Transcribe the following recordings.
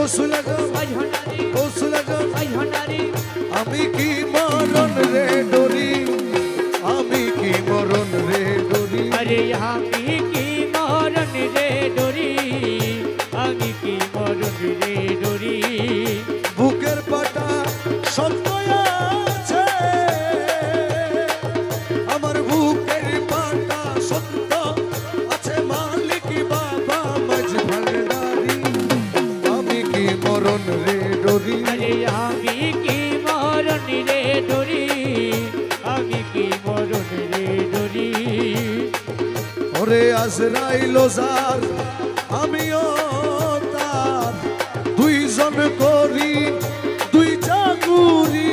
কৌশল আমি কি মরণ রে ডরি আমি কি মরণ রে ডরি আরে আমি কি মরণ রে ডরি আমি কি মরণ রে ডরি বুকের পাটা সত্য আছে আমার বুকের পাটা সত্য আছে মালিক বাবা মাঝ ভান্ডারি আমি কি মরণ রে ডরি আরে আমি কি মরণ রে ডরি আমি কি মরণ রে ডরি ওরে আজরাইল যার আমিও তার দুইজন করি দুই চাকুরি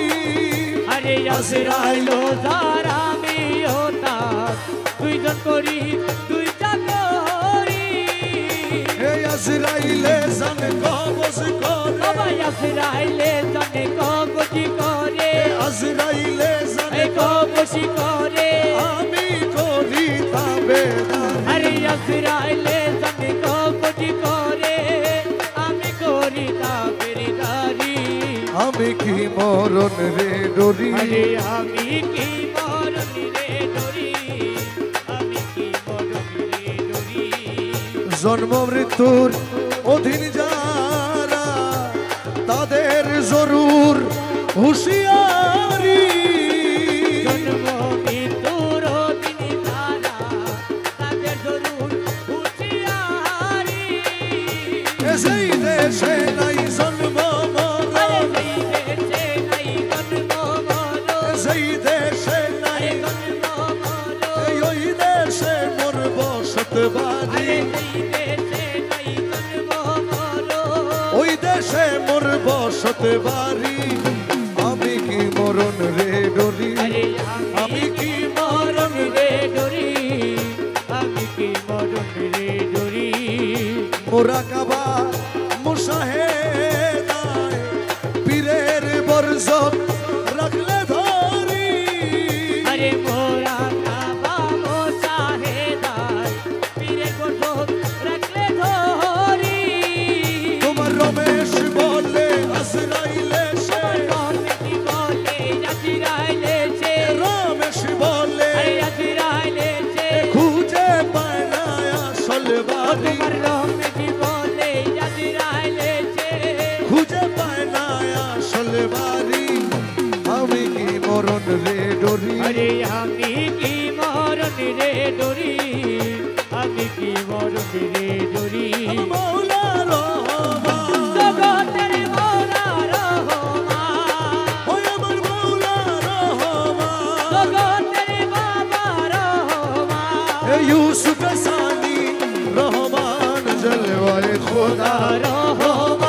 আরে আজরাইল যার আমিও তার দুইজন করি দুই চাকরি এই আজরাইলে জানে কবজ করে সবাই আজরাইলে জানে কবজি করে আজরাইলে জানে কবজি করে আমি করি তাবেদারি আরে আজরাইলে জানে কবজি করে আমি করি তাবেদারি আমি কি মরণ রে ডরি আরে আমি কি মরণ রে ডরি আমি কি মরণ রে ডরি জন্ম মৃত্যুর অধীন যারা তাদের জরুর হুঁশিয়ারি জন্ম মৃত্যুর দিন তারা তাদের জরুর হুঁশিয়ারি সেই দেশে নাই জন্ম আরে মরণ সেই দেশে নাই জন্ম মরণ সেই দেশে নাই আরে জন্ম মরণ এই ওই দেশে মোর বসত বাড়ি আরে সেই দেশে নাই জন্ম মরণ ওই দেশে মোর বসত বাড়ি আমি কি মরণ রে ডরি আরে আমি কি মরণ রে ডরি আমি কি মরণ রে ডরি মোরাকাবা মুশাহেদায় পীরের বরজত রাখলে ধরি আরে মোরা কাবা মোশাহেদায় পীরের বরকত রাখলে ধরি তোমার রমেশ বলে আজরাইলে সে রমেশি বলে আজরাইলে সে রমেশ বলে আরে আজরাইলে সে খুঁজে পায় না আসল বাড়ি তোমার রমেশি বলে আজরাইলে সে খুঁজে পায় না আসল বাড়ি আমি কি মরণ রে ডরি আরে আমি কি মরণ রে ডরি আমি কি মরণ রে ডরি মৌলা রহমান জগতের মৌলা রহমান ওই আমার মৌলা রহমান জগতের বাবা রহমান এ ইউসুফ সানি রহমান জলওয়ায়ে খোদা রহমান